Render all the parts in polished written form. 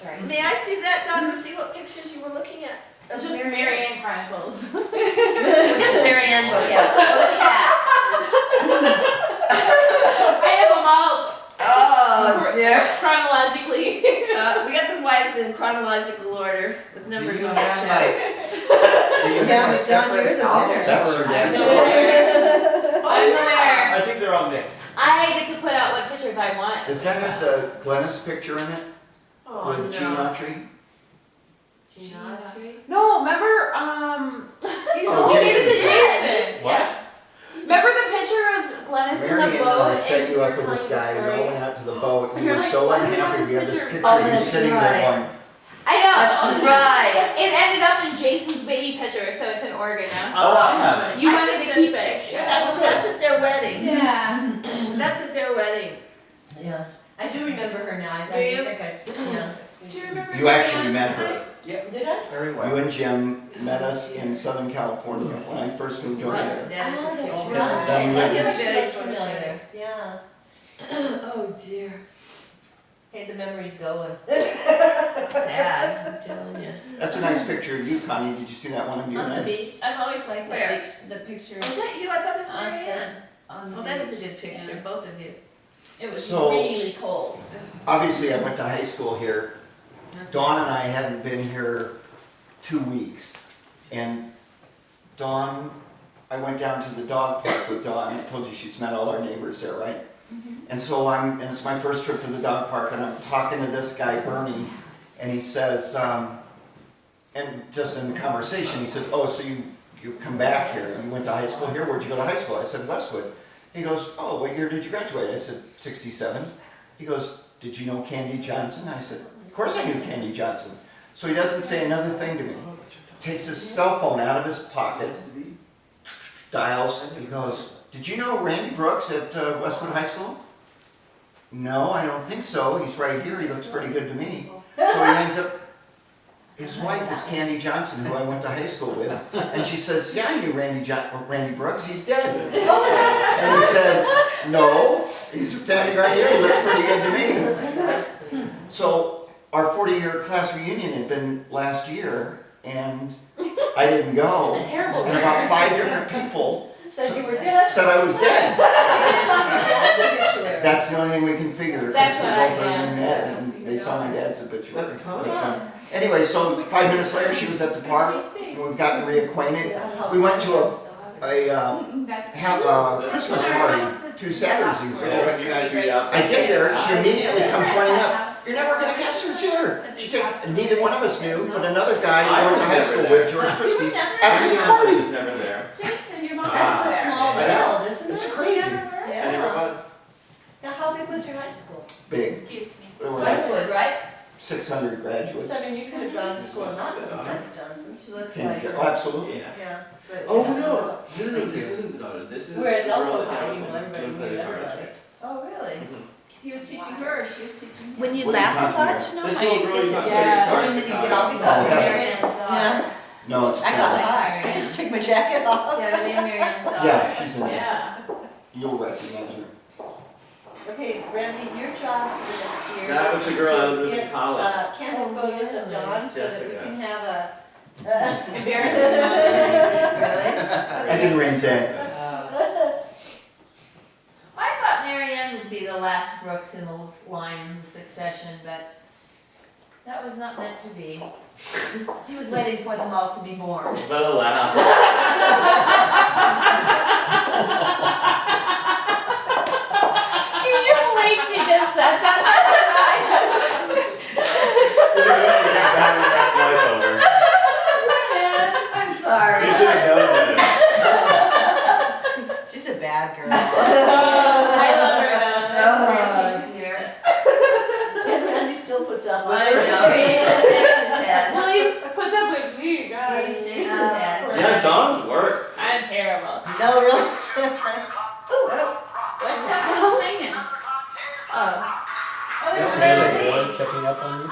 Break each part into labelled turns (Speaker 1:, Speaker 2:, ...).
Speaker 1: Sorry.
Speaker 2: May I see that, Donna? See what pictures you were looking at?
Speaker 3: It's just Mary Ann Chronicles.
Speaker 2: Look at the Mary Ann book, yeah. Oh, the cats.
Speaker 3: I have them all
Speaker 2: Oh, dear.
Speaker 3: chronologically.
Speaker 2: We got the wives in chronological order with numbers
Speaker 4: you
Speaker 2: on
Speaker 4: have
Speaker 2: their
Speaker 4: like-
Speaker 2: chest.
Speaker 1: Yeah, but John, you're the winner.
Speaker 4: That's your dad.
Speaker 3: I'm the winner.
Speaker 5: I think they're all mixed.
Speaker 3: I get to put out what pictures I want.
Speaker 4: Does that have the Glennis picture in it
Speaker 2: Oh,
Speaker 4: with Gene
Speaker 2: no.
Speaker 4: Autry?
Speaker 2: Gina Autry?
Speaker 3: No, remember,
Speaker 2: He's
Speaker 4: Oh,
Speaker 2: old.
Speaker 4: Jason's
Speaker 2: He's dead.
Speaker 3: Jason. Yeah. Remember the picture of Glennis in the
Speaker 4: Mary Ann
Speaker 3: boat?
Speaker 4: wanna set
Speaker 3: and
Speaker 4: you
Speaker 3: we
Speaker 4: up
Speaker 3: were
Speaker 4: with this
Speaker 3: telling
Speaker 4: guy,
Speaker 3: the
Speaker 4: we all
Speaker 3: story?
Speaker 4: went out to the boat, and we
Speaker 3: You're
Speaker 4: were
Speaker 3: like,
Speaker 4: so
Speaker 3: why do we have
Speaker 4: unhappy,
Speaker 3: this
Speaker 4: we have this
Speaker 3: picture?
Speaker 4: picture
Speaker 2: Oh,
Speaker 4: of you
Speaker 2: that's
Speaker 4: sitting
Speaker 2: right.
Speaker 4: there going,
Speaker 3: I know.
Speaker 2: That's right.
Speaker 3: It ended up in Jason's baby picture, so it's in Oregon now.
Speaker 5: Oh, I have it.
Speaker 3: You
Speaker 2: I
Speaker 3: wanted
Speaker 2: took
Speaker 3: to
Speaker 2: this
Speaker 3: keep it.
Speaker 2: picture. That's at their wedding.
Speaker 1: Yeah.
Speaker 2: That's at their wedding.
Speaker 1: Yeah. I do remember her now. I
Speaker 2: Do you?
Speaker 1: think yeah.
Speaker 3: Do you remember?
Speaker 4: you actually met her.
Speaker 1: Did I?
Speaker 4: You
Speaker 5: Very well.
Speaker 4: and Jim met us in Southern California when I first moved over there.
Speaker 2: That is
Speaker 1: Oh,
Speaker 2: a
Speaker 1: that's
Speaker 2: picture.
Speaker 1: right.
Speaker 4: Then we
Speaker 2: That
Speaker 4: lived-
Speaker 2: is very
Speaker 1: That's familiar. Yeah.
Speaker 2: Oh, dear.
Speaker 1: Hey, the memory's going.
Speaker 2: Sad, I'm telling you.
Speaker 4: That's a nice picture of you, Connie, did you see that one of you
Speaker 6: On the
Speaker 4: and I?
Speaker 6: beach, I've always liked the
Speaker 2: Where?
Speaker 6: beach, the picture
Speaker 2: Was that you? I thought it was
Speaker 6: on
Speaker 2: Mary Ann.
Speaker 6: on the
Speaker 2: Oh,
Speaker 6: beach.
Speaker 2: that is a good picture, both of you.
Speaker 6: It was
Speaker 4: So-
Speaker 6: really cold.
Speaker 4: Obviously, I went to high school here. Dawn and I hadn't been here 2 weeks. And Dawn, I went down to the dog park with Dawn. I told you she's met all our neighbors there, right? And so and it's my first trip to the dog park, and I'm talking to this guy, Bernie, and he says, and just in the conversation, he said, oh, so you've come back here, you went to high school here, where'd you go to high school? I said, Westwood. He goes, oh, what year did you graduate? I said, 67. He goes, did you know Candy Johnson? I said, of course I knew Candy Johnson. So he doesn't say another thing to me. Takes his cell phone out of his pocket, dials, he goes, did you know Randy Brooks at Westwood High School? No, I don't think so. He's right here. He looks pretty good to me. So he ends up, his wife is Candy Johnson, who I went to high school with. And she says, yeah, I knew Randy Brooks. He's dead. And he said, no, he's standing right here. He looks pretty good to me. So our 40-year class reunion had been last year, and I didn't go.
Speaker 3: A terrible
Speaker 4: And about 5 different people
Speaker 1: Said you were dead.
Speaker 4: said I was dead.
Speaker 1: That's obituary.
Speaker 4: That's the only thing we can figure. 'cause
Speaker 3: That's
Speaker 4: we
Speaker 3: what
Speaker 4: both
Speaker 3: I-
Speaker 4: are
Speaker 3: yeah.
Speaker 4: in that, and they saw my dad's obituary.
Speaker 5: That's cool.
Speaker 4: But, anyway, so 5 minutes later, she was at the park. and We've gotten reacquainted. We went to a Christmas party 2 Saturdays
Speaker 5: So
Speaker 4: ago.
Speaker 5: if you guys read out.
Speaker 4: I get there, she immediately comes running up. You're never gonna guess who's here. She takes, and neither one of us knew, but another guy I went to high school with, George Christie, at this
Speaker 5: I
Speaker 4: party.
Speaker 5: was never there.
Speaker 6: Jason, your mom
Speaker 1: That's
Speaker 6: was
Speaker 1: a
Speaker 6: there.
Speaker 1: small
Speaker 5: I know.
Speaker 1: world, isn't it?
Speaker 4: It's crazy.
Speaker 5: I never
Speaker 1: Yeah.
Speaker 5: was.
Speaker 1: Now, how big was your high school?
Speaker 4: Big.
Speaker 6: Excuse me.
Speaker 4: There were like
Speaker 2: Westwood, right?
Speaker 4: 600 graduates.
Speaker 1: So, I mean, you could have gone to school and not been Candy Johnson.
Speaker 2: She looks
Speaker 4: Candy
Speaker 2: like
Speaker 4: Jo-
Speaker 2: her.
Speaker 4: oh, absolutely.
Speaker 5: Yeah.
Speaker 1: Yeah. But,
Speaker 5: Oh,
Speaker 1: yeah.
Speaker 5: no, this isn't, no, this is.
Speaker 1: Whereas
Speaker 5: the girl
Speaker 1: Elko
Speaker 5: that
Speaker 1: High,
Speaker 5: was
Speaker 1: you know,
Speaker 5: on-
Speaker 1: everybody
Speaker 5: doing
Speaker 1: knew
Speaker 5: the
Speaker 1: everybody.
Speaker 5: project.
Speaker 2: Oh, really?
Speaker 3: He was teaching her, or she was teaching him.
Speaker 6: When you
Speaker 4: What are you
Speaker 6: laugh a
Speaker 4: talking
Speaker 6: lot,
Speaker 4: about?
Speaker 6: no,
Speaker 5: This
Speaker 6: I
Speaker 5: little girl you talked
Speaker 3: Yeah.
Speaker 5: about.
Speaker 1: And then you get all the
Speaker 4: Oh, yeah.
Speaker 2: Mary Ann's daughter.
Speaker 1: Yeah.
Speaker 4: No, it's
Speaker 1: I got
Speaker 4: cool.
Speaker 2: Like
Speaker 1: high. I
Speaker 2: Mary
Speaker 1: had
Speaker 2: Ann.
Speaker 1: to take my jacket off.
Speaker 2: Yeah, her name Mary Ann's daughter.
Speaker 4: Yeah, she's in there.
Speaker 2: Yeah.
Speaker 4: You'll recognize her.
Speaker 1: Okay, Randy, your job for next year.
Speaker 5: That was the girl I lived with in
Speaker 1: Get,
Speaker 5: college.
Speaker 1: Candid photos of
Speaker 2: really?
Speaker 1: Dawn so that we
Speaker 5: Jessica.
Speaker 1: can have a.
Speaker 2: Embarrassing. Really?
Speaker 4: I didn't ring 10.
Speaker 2: I thought Mary Ann would be the last Brooks in the line in the succession, but that was not meant to be. He was waiting for them all to be born.
Speaker 5: But a laugh.
Speaker 6: Can you believe she just said that?
Speaker 2: I'm sorry.
Speaker 5: You should have known better.
Speaker 1: She's a bad girl.
Speaker 3: I love her
Speaker 2: Oh,
Speaker 3: though.
Speaker 2: dear.
Speaker 1: And Randy still puts up with
Speaker 2: I
Speaker 1: her.
Speaker 2: know, he just shakes his head.
Speaker 3: Well, he puts up with me,
Speaker 2: He
Speaker 3: guys.
Speaker 2: shakes his head.
Speaker 5: Yeah, Dawn's worse.
Speaker 3: I'm terrible.
Speaker 1: No, really?
Speaker 3: What's that girl singing? Oh.
Speaker 2: Oh,
Speaker 4: Is
Speaker 2: it's
Speaker 4: that
Speaker 2: Lily.
Speaker 4: checking up on you?
Speaker 2: Is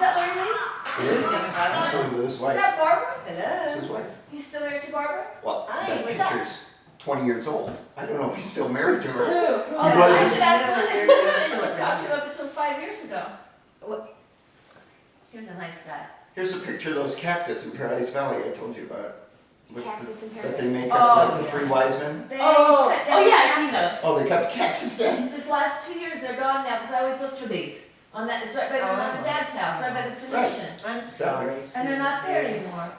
Speaker 2: that Lily?
Speaker 4: He is. Actually, with his
Speaker 2: Is
Speaker 4: wife.
Speaker 2: that Barbara?
Speaker 4: It's
Speaker 1: Hello.
Speaker 4: his wife.
Speaker 2: You still married to Barbara?
Speaker 4: Well,
Speaker 1: Hi,
Speaker 4: that
Speaker 1: what's up?
Speaker 4: picture's 20 years old. I don't know if he's still married to her.
Speaker 2: Oh,
Speaker 4: He
Speaker 2: I
Speaker 4: wasn't.
Speaker 2: should ask Lily. She talked to you up until 5 years ago. nice guy.
Speaker 4: Here's a picture of those cactus in Paradise Valley I told you about. With
Speaker 3: Cactus in
Speaker 4: That
Speaker 3: Paradise.
Speaker 4: they make
Speaker 2: Oh,
Speaker 4: up, like the
Speaker 2: yeah.
Speaker 4: three wise men.
Speaker 2: They
Speaker 3: Oh,
Speaker 2: cut
Speaker 3: oh
Speaker 2: down
Speaker 3: yeah,
Speaker 2: the
Speaker 3: I've seen
Speaker 2: cactus.
Speaker 3: those.
Speaker 4: Oh, they cut the cactus down?
Speaker 2: This last 2 years, they're gone now, because I always look for these. On that, it's right by my mom and dad's house, right by the physician.
Speaker 1: I'm sorry,
Speaker 2: And they're not there
Speaker 1: Susie.
Speaker 2: anymore.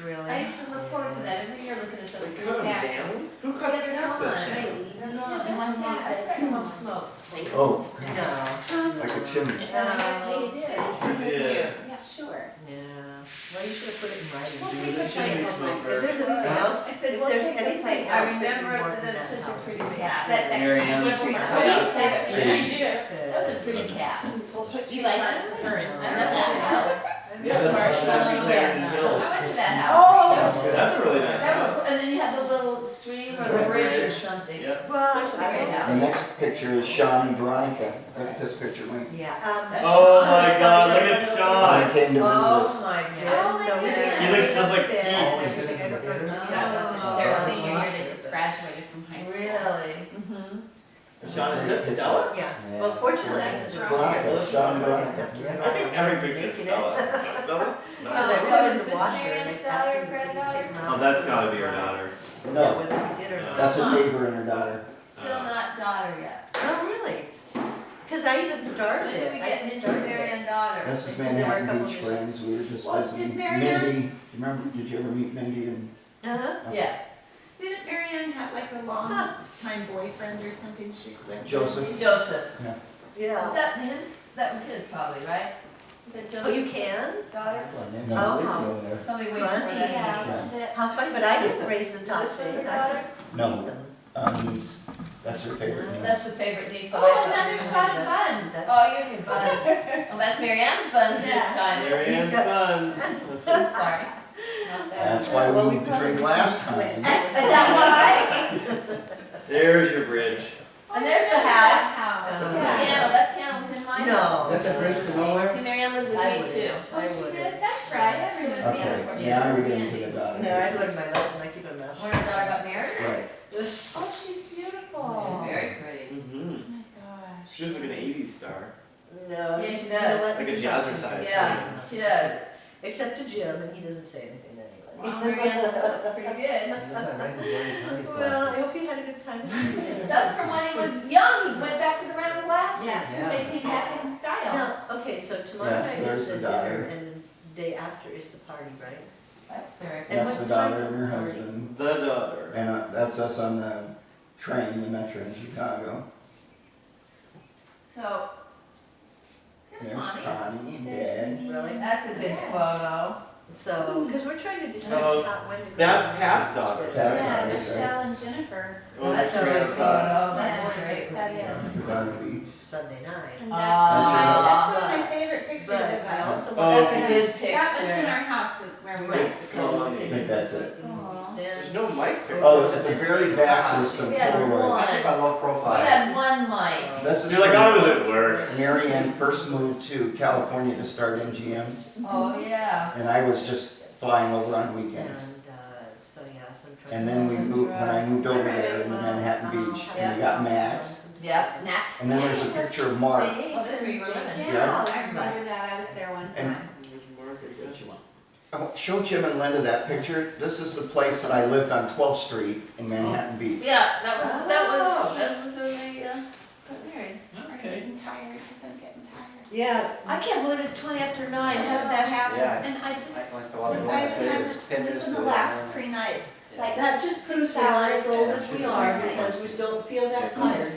Speaker 2: I
Speaker 1: Really?
Speaker 2: used to look forward to that every year, looking at those
Speaker 5: They
Speaker 2: little
Speaker 5: cut 'em
Speaker 2: cactus.
Speaker 5: down? Who
Speaker 2: Yeah,
Speaker 5: cuts
Speaker 2: they're
Speaker 5: cactus
Speaker 2: gone.
Speaker 5: down?
Speaker 2: They're gone. And my mom, I forgot my mom smoked.
Speaker 4: Oh,
Speaker 1: No.
Speaker 4: God, like a chimney.
Speaker 2: She did.
Speaker 5: Yeah.
Speaker 3: Yeah, sure.
Speaker 1: Yeah, well, you should have put it in writing.
Speaker 3: We'll
Speaker 5: Do
Speaker 3: take
Speaker 5: they
Speaker 3: a
Speaker 5: shouldn't be
Speaker 3: photo.
Speaker 5: smoker?
Speaker 1: If there's anything
Speaker 2: Well,
Speaker 1: else,
Speaker 2: I
Speaker 1: if
Speaker 2: said, we'll
Speaker 1: there's
Speaker 2: take a
Speaker 1: anything
Speaker 2: photo. I
Speaker 1: else that you
Speaker 2: remember
Speaker 1: want
Speaker 2: that
Speaker 1: in
Speaker 2: that's
Speaker 1: that
Speaker 2: such a
Speaker 1: house,
Speaker 2: pretty
Speaker 1: we
Speaker 2: cat.
Speaker 1: should-
Speaker 2: That
Speaker 5: Mary Ann's
Speaker 3: What
Speaker 5: pretty
Speaker 3: do
Speaker 5: cat.
Speaker 3: you think?
Speaker 2: That was a pretty cat.
Speaker 3: You like it?
Speaker 2: That's at your house.
Speaker 5: Yeah, that's Clarendon
Speaker 2: I
Speaker 5: Hills.
Speaker 2: went to that house.
Speaker 1: Oh!
Speaker 5: That's a really nice
Speaker 2: That was,
Speaker 5: house.
Speaker 2: and then you had the little stream or the bridge or something.
Speaker 5: Yep.
Speaker 1: Well,
Speaker 2: That's a great
Speaker 1: I
Speaker 2: house.
Speaker 4: The next picture is Sean and Veronica. Look at this picture, Wayne.
Speaker 1: Yeah,
Speaker 2: That's
Speaker 5: Oh
Speaker 2: Sean.
Speaker 5: my
Speaker 1: So
Speaker 5: god,
Speaker 1: is
Speaker 5: look at
Speaker 1: everybody
Speaker 5: Sean.
Speaker 4: I came to visit us.
Speaker 2: Oh my
Speaker 1: Yeah.
Speaker 2: goodness.
Speaker 1: So we did-
Speaker 2: Yeah.
Speaker 5: He looks just like
Speaker 1: fit
Speaker 5: you.
Speaker 1: and everything. I don't know.
Speaker 2: Oh.
Speaker 6: Their senior year, they just graduated from high school.
Speaker 2: Really?
Speaker 6: Mm-hmm.
Speaker 5: Sean, is that Stella?
Speaker 1: Yeah, well, fortunately, because it was
Speaker 4: Veronica, Sean and Veronica.
Speaker 5: I think every picture's Stella. That's Stella?
Speaker 1: Because
Speaker 5: No.
Speaker 1: I
Speaker 2: Oh,
Speaker 1: went
Speaker 2: is
Speaker 1: to the
Speaker 2: this
Speaker 1: washer and
Speaker 2: Marianne's
Speaker 1: they asked
Speaker 2: daughter,
Speaker 1: him to please
Speaker 2: granddaughter?
Speaker 1: take them out.
Speaker 5: Oh, that's gotta be her daughter.
Speaker 1: Yeah,
Speaker 4: No,
Speaker 1: whether he did or not.
Speaker 4: that's a neighbor and her daughter.
Speaker 2: Still not daughter yet.
Speaker 1: Oh, really? Because I even started
Speaker 2: When did
Speaker 1: it.
Speaker 2: we
Speaker 1: I
Speaker 2: get
Speaker 1: even
Speaker 2: into
Speaker 1: started
Speaker 2: Mary
Speaker 1: it.
Speaker 2: and daughter?
Speaker 4: This is
Speaker 1: Because there were a
Speaker 4: Manhattan
Speaker 1: couple
Speaker 4: Beach
Speaker 1: of-
Speaker 4: friends, we were just
Speaker 2: What,
Speaker 4: visiting.
Speaker 2: did Marianne-
Speaker 4: Mindy, do you remember, did you ever meet Mindy and?
Speaker 1: Uh-huh.
Speaker 2: Yeah.
Speaker 6: Didn't Marianne have like a long time boyfriend or something she's with?
Speaker 4: Joseph.
Speaker 2: Joseph. Was
Speaker 1: Yeah.
Speaker 2: that his? That was his probably, right? Was that Joseph's
Speaker 1: Oh, you can?
Speaker 2: daughter?
Speaker 1: Oh,
Speaker 2: Somebody waiting for
Speaker 1: Funny.
Speaker 2: that.
Speaker 6: Yeah.
Speaker 1: how funny, but I didn't raise the top
Speaker 2: this
Speaker 1: thing,
Speaker 2: her
Speaker 1: I just
Speaker 4: No.
Speaker 1: made them.
Speaker 4: Niece, that's her favorite niece.
Speaker 2: That's the favorite niece. that I
Speaker 6: Oh,
Speaker 2: thought
Speaker 6: another
Speaker 2: Marianne
Speaker 6: shot
Speaker 2: had.
Speaker 6: of buns.
Speaker 2: Oh, you're in your buns. Oh, that's Marianne's buns this
Speaker 6: Yeah.
Speaker 2: time.
Speaker 5: Marianne's buns. That's right.
Speaker 2: Sorry. Not that.
Speaker 4: That's why
Speaker 1: Well,
Speaker 4: we
Speaker 1: we
Speaker 4: moved the
Speaker 1: probably
Speaker 4: drink last
Speaker 1: should wait.
Speaker 4: time.
Speaker 2: Is that
Speaker 5: There's your bridge.
Speaker 2: why? And there's the house.
Speaker 1: Uh,
Speaker 2: Piano, that piano was in my house.
Speaker 1: No.
Speaker 7: That's a bridge to nowhere?
Speaker 2: See, Marianne lived with
Speaker 1: I
Speaker 2: me
Speaker 1: wouldn't.
Speaker 2: too.
Speaker 1: I
Speaker 6: Oh, she
Speaker 1: wouldn't.
Speaker 6: did? That's right, I
Speaker 2: She was
Speaker 6: remember.
Speaker 2: with me
Speaker 4: Okay,
Speaker 2: before she
Speaker 4: now
Speaker 2: got
Speaker 4: we're getting to
Speaker 2: married.
Speaker 4: the daughter.
Speaker 1: No, I learned my lesson, I keep it mouth
Speaker 2: When her daughter got married?
Speaker 4: Right.
Speaker 1: shut.
Speaker 6: Oh, she's beautiful.
Speaker 2: She's very pretty.
Speaker 5: Mm-hmm.
Speaker 6: Oh my gosh.
Speaker 5: She was like an 80s star.
Speaker 1: No.
Speaker 2: Yeah, she
Speaker 1: you know
Speaker 2: does.
Speaker 1: what?
Speaker 5: Like a jazzercise.
Speaker 2: Yeah, she does.
Speaker 1: Except to Jim, and he doesn't say anything anyway.
Speaker 2: Well, Marianne still looks pretty good.
Speaker 1: Well, I hope you had a good time.
Speaker 2: That's from when he was young, he went back to the round of glasses.
Speaker 6: Yes, because they came back in style.
Speaker 1: Now, okay, so tomorrow
Speaker 4: Yeah,
Speaker 1: night
Speaker 4: so there's
Speaker 1: is the
Speaker 4: the daughter.
Speaker 1: dinner, and the day after is the party, right?
Speaker 2: That's very
Speaker 1: And
Speaker 4: That's
Speaker 1: what
Speaker 4: the
Speaker 1: time
Speaker 4: daughter
Speaker 1: is
Speaker 4: and her
Speaker 1: the party?
Speaker 4: husband.
Speaker 5: The daughter.
Speaker 4: And that's us on the train, the Metro in Chicago.
Speaker 2: So, here's
Speaker 4: There's
Speaker 2: Connie.
Speaker 4: Connie and
Speaker 6: There's
Speaker 4: Dad.
Speaker 6: me.
Speaker 1: Really?
Speaker 2: That's a good photo.
Speaker 1: So, because we're trying to decide
Speaker 5: So,
Speaker 1: when to go.
Speaker 5: that's
Speaker 1: to
Speaker 5: Pat's
Speaker 1: the
Speaker 5: daughter.
Speaker 1: switch.
Speaker 4: That's
Speaker 6: Yeah,
Speaker 4: not it, right?
Speaker 6: Michelle and Jennifer.
Speaker 2: Well, that's a great photo, that's a great
Speaker 6: That
Speaker 2: photo.
Speaker 6: is.
Speaker 4: The daughter beach.
Speaker 1: Sunday night.
Speaker 6: And
Speaker 2: Ah.
Speaker 6: that's one of my favorite pictures
Speaker 1: But
Speaker 6: of
Speaker 1: I
Speaker 6: us.
Speaker 1: also
Speaker 5: Oh,
Speaker 1: want
Speaker 2: That's a
Speaker 1: to.
Speaker 2: good
Speaker 6: That was in
Speaker 2: picture.
Speaker 6: our house where we
Speaker 1: Right,
Speaker 6: went.
Speaker 1: so we
Speaker 5: I
Speaker 1: can-
Speaker 4: think that's it.
Speaker 5: There's no mic there.
Speaker 4: Oh, at the very back was some
Speaker 2: We had
Speaker 4: Polaroids.
Speaker 7: I think I'm low
Speaker 2: We
Speaker 7: profile.
Speaker 2: had one mic.
Speaker 4: This is
Speaker 5: You're like,
Speaker 4: when
Speaker 5: I was at work.
Speaker 4: Mary Ann first moved to California to start MGM,
Speaker 2: Oh, yeah.
Speaker 4: and I was just flying over on weekends.
Speaker 1: And, so yeah, so I'm trying.
Speaker 4: And then we moved, when I moved over there in Manhattan Beach, and we got Max.
Speaker 2: Yep.
Speaker 6: Max.
Speaker 4: And then there's a picture of Mark.
Speaker 2: Oh, this is where you were living.
Speaker 6: Yeah, I remember that. I was there one
Speaker 4: And-
Speaker 6: time.
Speaker 5: There's Mark, I guess.
Speaker 4: Oh, show Jim and Linda that picture. This is the place that I lived on 12th Street in Manhattan Beach.
Speaker 2: Yeah, that was where they got married.
Speaker 6: I'm getting tired because I'm getting tired.
Speaker 1: Yeah,
Speaker 2: I can't believe it's 20 after 9. How did that happen?
Speaker 7: Yeah.
Speaker 6: And I just,
Speaker 7: I like the
Speaker 6: I
Speaker 7: one I say
Speaker 6: remember
Speaker 7: it's 10 minutes
Speaker 6: sleeping
Speaker 7: to
Speaker 6: the last
Speaker 7: the
Speaker 6: 3 nights. Like,
Speaker 1: that just proves we're not as old as we are, because we don't feel that tired.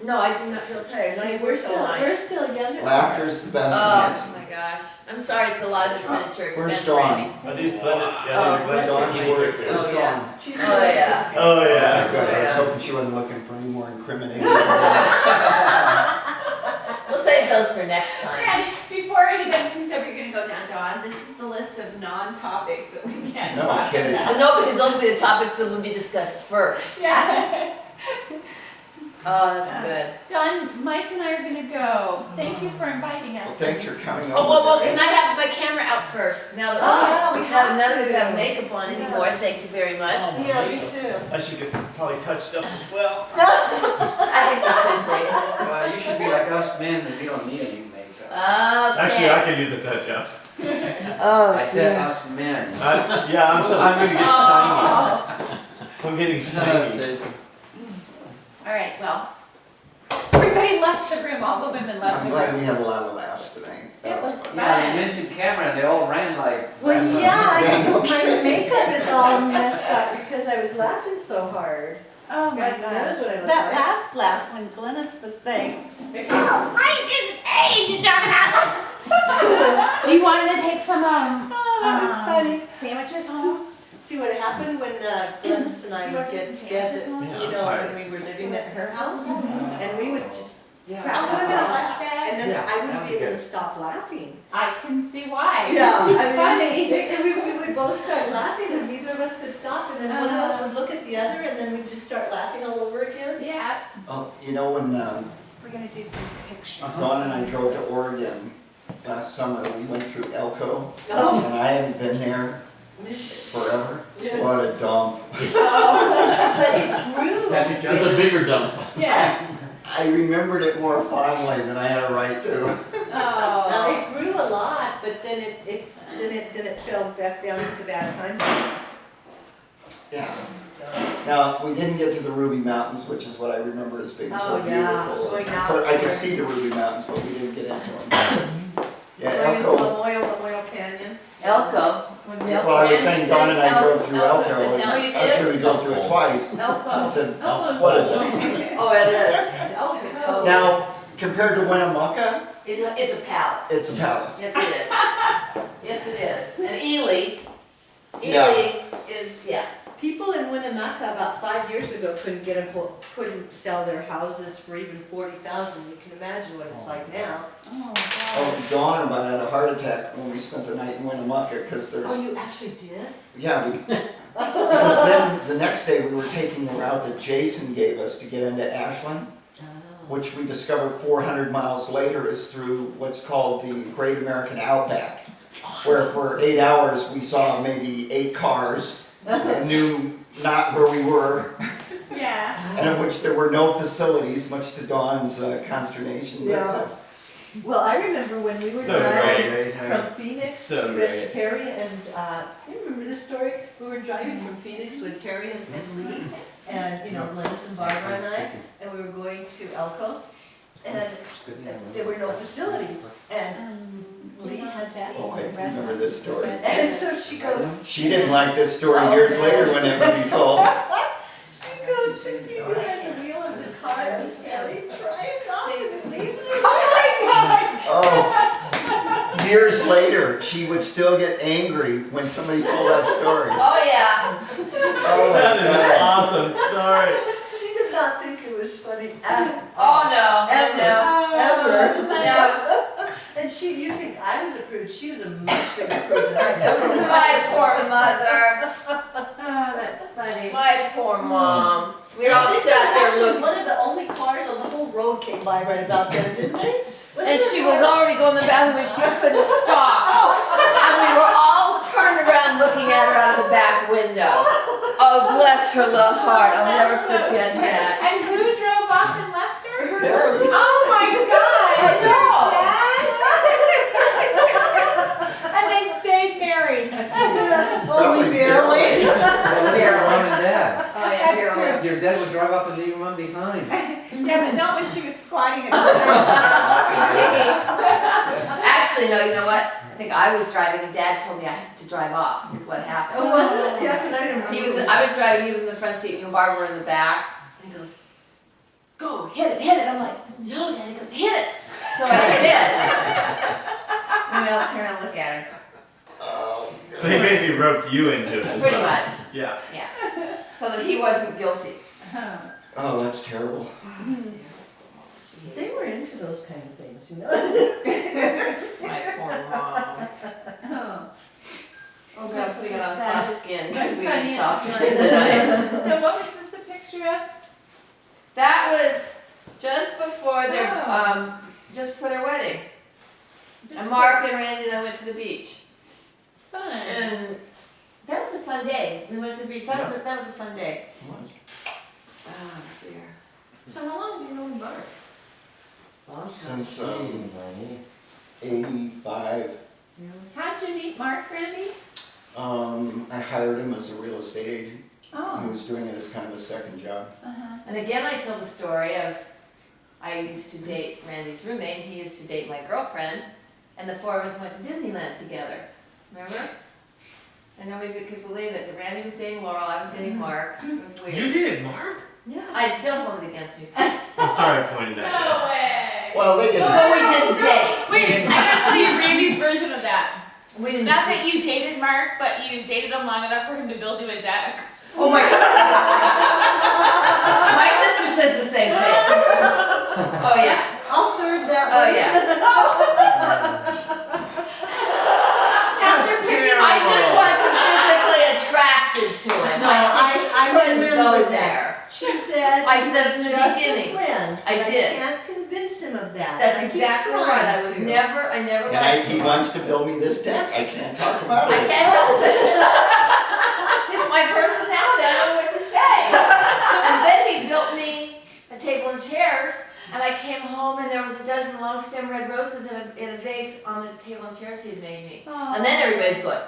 Speaker 2: No, I do not feel tired.
Speaker 1: See, we're still young.
Speaker 4: Laughter's the best
Speaker 2: Oh
Speaker 4: medicine.
Speaker 2: my gosh. I'm sorry, it's a lot of furniture
Speaker 4: Where's
Speaker 2: expense,
Speaker 4: Dawn?
Speaker 2: Randy.
Speaker 5: Are these blended?
Speaker 2: Oh,
Speaker 5: Yeah, these are
Speaker 4: Dawn's
Speaker 5: blended
Speaker 4: work.
Speaker 5: pictures.
Speaker 4: Where's
Speaker 2: Oh, yeah.
Speaker 4: Dawn?
Speaker 2: Oh, yeah.
Speaker 5: Oh,
Speaker 4: Yeah,
Speaker 5: yeah.
Speaker 4: good. I was
Speaker 2: Yeah.
Speaker 4: hoping she wasn't looking for any more incriminating.
Speaker 2: We'll save those for next time.
Speaker 6: Randy, before anybody thinks that we're gonna go down, Dawn, this is the list of non-topics that we can't
Speaker 4: No
Speaker 6: talk
Speaker 4: kidding.
Speaker 6: about.
Speaker 2: No, because those will be the topics that will be discussed first.
Speaker 6: Yeah.
Speaker 2: Oh, that's good.
Speaker 6: Dawn, Mike and I are gonna go. Thank you for inviting us.
Speaker 4: Well, thanks for coming over.
Speaker 2: Oh, well,
Speaker 4: today.
Speaker 2: can I have my camera out first? Now that,
Speaker 1: Oh, yeah, we have
Speaker 2: none of us
Speaker 1: to.
Speaker 2: have makeup on anymore, thank you very much.
Speaker 1: Yeah, me too.
Speaker 5: I should get probably touched up as well.
Speaker 2: I think we should, Jason.
Speaker 7: Well, you should be like us men, and you don't need any makeup.
Speaker 5: Actually, I could use a touch up.
Speaker 2: Oh,
Speaker 7: I said us men.
Speaker 5: Yeah, I'm gonna get shiny. I'm getting shiny.
Speaker 6: All right, well, everybody left the room, all the women left
Speaker 4: I'm
Speaker 6: the
Speaker 4: glad
Speaker 6: room.
Speaker 4: we had a lot of laughs tonight. That
Speaker 6: It
Speaker 4: was
Speaker 6: was
Speaker 4: fun.
Speaker 7: Yeah,
Speaker 6: fun.
Speaker 7: they mentioned camera and they all ran like.
Speaker 1: Well, yeah, my makeup is all messed up because I was laughing so hard.
Speaker 6: Oh my
Speaker 1: God knows
Speaker 6: gosh.
Speaker 1: what I look
Speaker 6: That
Speaker 1: like.
Speaker 6: last laugh when Glynis was saying,
Speaker 1: Oh,
Speaker 6: I just aged on that.
Speaker 3: Do you want him to take some,
Speaker 6: Oh, that was funny.
Speaker 3: sandwiches home?
Speaker 1: See what happened when Glennis and I would get together,
Speaker 5: Yeah,
Speaker 1: you
Speaker 5: I'm
Speaker 1: know,
Speaker 5: tired.
Speaker 1: when we were living at her house? And we would just
Speaker 7: Yeah.
Speaker 1: crowd
Speaker 3: Put 'em in a
Speaker 1: around.
Speaker 3: lunch bag?
Speaker 1: And then
Speaker 7: Yeah,
Speaker 1: I wouldn't
Speaker 7: that'd
Speaker 1: be
Speaker 7: be
Speaker 1: able to
Speaker 7: good.
Speaker 1: stop laughing.
Speaker 6: I can see why.
Speaker 1: Yeah,
Speaker 6: She's
Speaker 1: I mean,
Speaker 6: funny.
Speaker 1: and we would both start laughing and neither of us could stop. And then one of us would look at the other and then we'd just start laughing all over again.
Speaker 6: Yeah.
Speaker 4: Oh, you know, when
Speaker 3: We're gonna do some pictures.
Speaker 4: Dawn and I drove to Oregon last summer, we went through Elko,
Speaker 1: Oh.
Speaker 4: and I haven't been there forever.
Speaker 1: Yeah.
Speaker 4: What a dump.
Speaker 1: But it grew.
Speaker 7: Patrick
Speaker 8: That's a
Speaker 7: Johnson.
Speaker 8: bigger dump.
Speaker 6: Yeah.
Speaker 4: I remembered it more fondly than I had a right to.
Speaker 1: Now,
Speaker 6: Oh.
Speaker 1: it grew a lot, but then it fell back down into bad times.
Speaker 4: Yeah. Now, we didn't get to the Ruby Mountains, which is what I remember as being so
Speaker 1: Oh, yeah,
Speaker 4: beautiful.
Speaker 1: going out
Speaker 4: I could
Speaker 1: there.
Speaker 4: see the Ruby Mountains, but we didn't get into them. Yeah,
Speaker 1: Going into
Speaker 4: Elko.
Speaker 1: Lamoille Canyon.
Speaker 2: Elko.
Speaker 4: Well, I was saying Dawn and I drove through Elko, and
Speaker 2: Oh, you
Speaker 4: actually we drove through it twice. I
Speaker 6: Elfo.
Speaker 4: said,
Speaker 6: Elfo's
Speaker 4: what a
Speaker 6: cool.
Speaker 4: dump.
Speaker 2: Oh, it is. It's totally-
Speaker 4: Now, compared to Winnemucca,
Speaker 2: It's a palace.
Speaker 4: it's a palace.
Speaker 2: Yes, it is. Yes, it is. And Ely
Speaker 4: Yeah.
Speaker 2: is, yeah.
Speaker 1: People in Winnemucca about 5 years ago couldn't sell their houses for even 40,000. You can imagine what it's like now.
Speaker 6: Oh,
Speaker 4: Oh, Dawn about had a heart attack when we spent the night in Winnemucca, because
Speaker 1: Oh,
Speaker 4: there's,
Speaker 1: you actually did?
Speaker 4: yeah, because then the next day we were taking the route that Jason gave us to get into Ashland, which we discovered 400 miles later is through what's called the Great American Outback, where for 8 hours we saw maybe 8 cars and knew not where we were,
Speaker 6: yeah.
Speaker 4: and in which there were no facilities, much to Dawn's consternation. But,
Speaker 1: Yeah. Well, I remember when we were
Speaker 5: So
Speaker 1: driving
Speaker 7: Great, huh?
Speaker 1: from Phoenix
Speaker 5: So
Speaker 1: with
Speaker 5: great.
Speaker 1: Harry and, you remember this story? We were driving from Phoenix with Harry and Lee, and, you know, Linus and Barbara and I, and we were going to Elko, and there were no facilities, and Lee had that.
Speaker 4: Oh, I remember this story.
Speaker 1: And so she goes,
Speaker 4: She didn't like this story years later when it would be told.
Speaker 1: she goes to be behind the wheel of the car, and Harry drives off and leaves her.
Speaker 4: Oh, years later, she would still get angry when somebody told that story.
Speaker 2: Oh, yeah.
Speaker 4: Oh, my
Speaker 5: That is an
Speaker 4: God.
Speaker 5: awesome story.
Speaker 1: She did not think it was funny at
Speaker 2: Oh, no.
Speaker 1: Ever.
Speaker 2: No.
Speaker 1: ever.
Speaker 2: No.
Speaker 1: And you think I was a prude, she was a much bigger prude than I ever was.
Speaker 2: My poor mother.
Speaker 6: Oh, that's funny.
Speaker 2: My poor mom. We all
Speaker 1: I think
Speaker 2: sat
Speaker 1: that was
Speaker 2: there
Speaker 1: actually
Speaker 2: looking.
Speaker 1: one of the only cars on the whole road came by right about then, didn't they?
Speaker 2: And she was already going to the bathroom and she couldn't stop. And we were all turned around looking at her out of the back window. Oh, bless her little heart. I'll never forget that.
Speaker 6: And who drove off and left her?
Speaker 4: Harry.
Speaker 6: Oh my God!
Speaker 2: I know.
Speaker 6: Dad? And they stayed married.
Speaker 1: Only barely.
Speaker 2: Barely.
Speaker 7: Mom and dad.
Speaker 2: Oh, yeah,
Speaker 6: That's
Speaker 2: here
Speaker 7: Your dad would drive off and leave him behind.
Speaker 6: Yeah, but not when she was squatting at the side.
Speaker 2: Actually, no, you know what? I think I was driving and Dad told me I had to drive off, is what happened.
Speaker 1: Oh, was it? Yeah, because I didn't remember.
Speaker 2: I was driving, he was in the front seat, and you and Barbara were in the back. And he goes, go, hit it, hit it. I'm like, no, Dad. He goes, hit it. So I did. Maybe I'll turn and look at her.
Speaker 4: Oh,
Speaker 5: So he basically roped you into it as
Speaker 2: Pretty
Speaker 5: well.
Speaker 2: much,
Speaker 5: Yeah.
Speaker 2: so that he wasn't guilty.
Speaker 4: oh, that's terrible.
Speaker 1: They were into those kind of things, you know?
Speaker 2: My poor mom.
Speaker 6: Oh.
Speaker 2: Oh, God, putting it on
Speaker 6: That
Speaker 2: soft
Speaker 6: is-
Speaker 2: skin,
Speaker 6: that's
Speaker 2: because we
Speaker 6: funny,
Speaker 2: did soft
Speaker 6: it's
Speaker 2: skin
Speaker 6: like-
Speaker 2: tonight.
Speaker 6: So what was this a picture of?
Speaker 2: That was just before
Speaker 6: Oh.
Speaker 2: their wedding.
Speaker 6: Just
Speaker 2: And Mark and Randy and I went to the beach.
Speaker 6: Fun.
Speaker 2: And that was a fun day. We went to the beach. That was a fun day. Oh dear. So how long have you known Mark?
Speaker 4: Since, 85.
Speaker 6: How'd you meet Mark, Randy?
Speaker 4: I hired him as a real estate agent. He
Speaker 6: Oh.
Speaker 4: was doing it as kind of a second job.
Speaker 6: Uh-huh.
Speaker 2: And again, I tell the story of, I used to date Randy's roommate, he used to date my girlfriend, and the four of us went to Disneyland together, remember? And nobody could believe it, but Randy was dating Laurel, I was dating Mark, it was weird.
Speaker 5: You did, Mark?
Speaker 6: Yeah.
Speaker 2: I don't hold it against me.
Speaker 5: I'm sorry I pointed at you.
Speaker 3: No way.
Speaker 4: Well, they didn't.
Speaker 2: But we didn't date.
Speaker 3: Wait, I gotta tell you Randy's version of that.
Speaker 2: We didn't
Speaker 3: Not
Speaker 2: date.
Speaker 3: that you dated Mark, but you dated him long enough for him to build you a deck.
Speaker 2: Oh my God. My sister says the same thing. Oh yeah,
Speaker 1: I'll third that
Speaker 2: oh
Speaker 1: one.
Speaker 2: yeah. I just wasn't physically attracted to him.
Speaker 1: No, I
Speaker 2: couldn't
Speaker 1: remember
Speaker 2: go
Speaker 1: that.
Speaker 2: there.
Speaker 1: She said.
Speaker 2: I said from the
Speaker 1: just
Speaker 2: beginning.
Speaker 1: a friend.
Speaker 2: I
Speaker 1: but
Speaker 2: did.
Speaker 1: I can't convince him of that.
Speaker 2: That's
Speaker 1: I keep
Speaker 2: exactly
Speaker 1: trying
Speaker 2: right. I was
Speaker 1: to.
Speaker 2: I never
Speaker 4: And
Speaker 2: liked
Speaker 4: he
Speaker 2: him.
Speaker 4: wants to build me this deck. I can't talk about
Speaker 2: I
Speaker 4: it.
Speaker 2: can't help it. It's my personality. I don't know what to say. And then he built me a table and chairs, and I came home and there was a dozen long stem red roses in a vase on the table and chairs he had made me. And then everybody's going,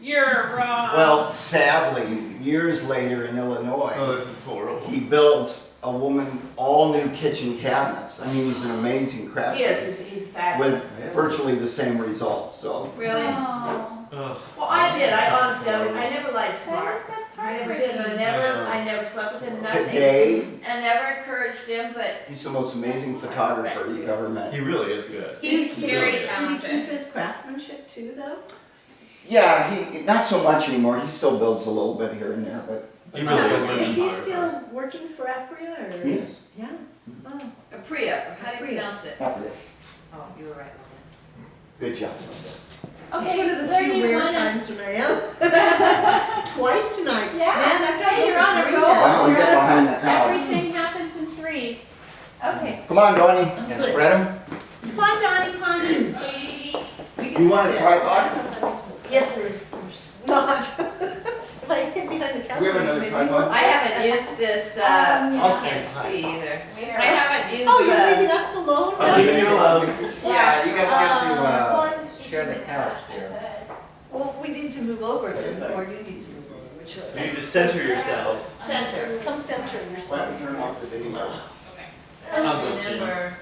Speaker 3: You're wrong.
Speaker 4: Well, sadly, years later in Illinois,
Speaker 5: Oh, this is horrible.
Speaker 4: he builds a woman all new kitchen cabinets. I mean, he's an amazing
Speaker 2: he is,
Speaker 4: craftsman
Speaker 2: he's fabulous.
Speaker 4: with virtually the same results. So
Speaker 2: Really?
Speaker 6: Oh.
Speaker 5: Ugh.
Speaker 2: Well, I did. I honestly, I never lied to Mark.
Speaker 6: That's
Speaker 2: I never did, and I never slept with him, nothing.
Speaker 4: today,
Speaker 2: I never encouraged him, but
Speaker 4: he's the most amazing photographer you've ever met.
Speaker 5: He really is good.
Speaker 3: He's very
Speaker 1: Did he
Speaker 3: talented.
Speaker 1: keep his craftsmanship too, though?
Speaker 4: Yeah, he not so much anymore. He still builds a little bit here and there, but
Speaker 5: He really is.
Speaker 1: Is
Speaker 5: an
Speaker 1: he
Speaker 5: photographer.
Speaker 1: still working for Apria or?
Speaker 4: he is.
Speaker 1: Yeah. Oh.
Speaker 2: Apriya, how do you
Speaker 1: Apriya.
Speaker 2: pronounce it?
Speaker 4: Happy to-
Speaker 2: Oh, you were right.
Speaker 4: Good job.
Speaker 6: Okay,
Speaker 1: It's one of the
Speaker 6: where do
Speaker 1: few
Speaker 6: you
Speaker 1: rare
Speaker 6: want us?
Speaker 1: times when I am. Twice tonight.
Speaker 6: Yeah.
Speaker 1: Man, I've got
Speaker 6: Hey,
Speaker 1: to
Speaker 6: you're
Speaker 1: go
Speaker 6: on
Speaker 1: for
Speaker 6: a
Speaker 1: three
Speaker 6: roll.
Speaker 1: now.
Speaker 4: Why don't we get behind the couch?
Speaker 6: Everything happens in threes. Okay.
Speaker 4: Come on, Donnie.
Speaker 1: I'm
Speaker 4: And
Speaker 1: good.
Speaker 4: spread them.
Speaker 6: Come on, Donnie, come on.
Speaker 1: We get
Speaker 4: You
Speaker 1: to
Speaker 4: want a
Speaker 1: sit.
Speaker 4: tripod?
Speaker 1: Yes, there's not. If I get behind the couch.
Speaker 4: We have another
Speaker 1: maybe-
Speaker 4: tripod?
Speaker 2: I haven't used this,
Speaker 1: I'll
Speaker 2: can't see either. I haven't used
Speaker 1: Oh, you're leaving
Speaker 2: the.
Speaker 1: us alone?
Speaker 5: I'm leaving you alone.
Speaker 7: Yeah, you guys get to,
Speaker 6: Well,
Speaker 7: share the couch there.
Speaker 1: Well, we need to move over then, or you need to move over, which
Speaker 5: You
Speaker 1: way?
Speaker 5: need to center yourselves.
Speaker 2: Center.
Speaker 1: Come center
Speaker 4: Why
Speaker 1: yourself.
Speaker 4: don't we turn off the video?
Speaker 2: I don't remember.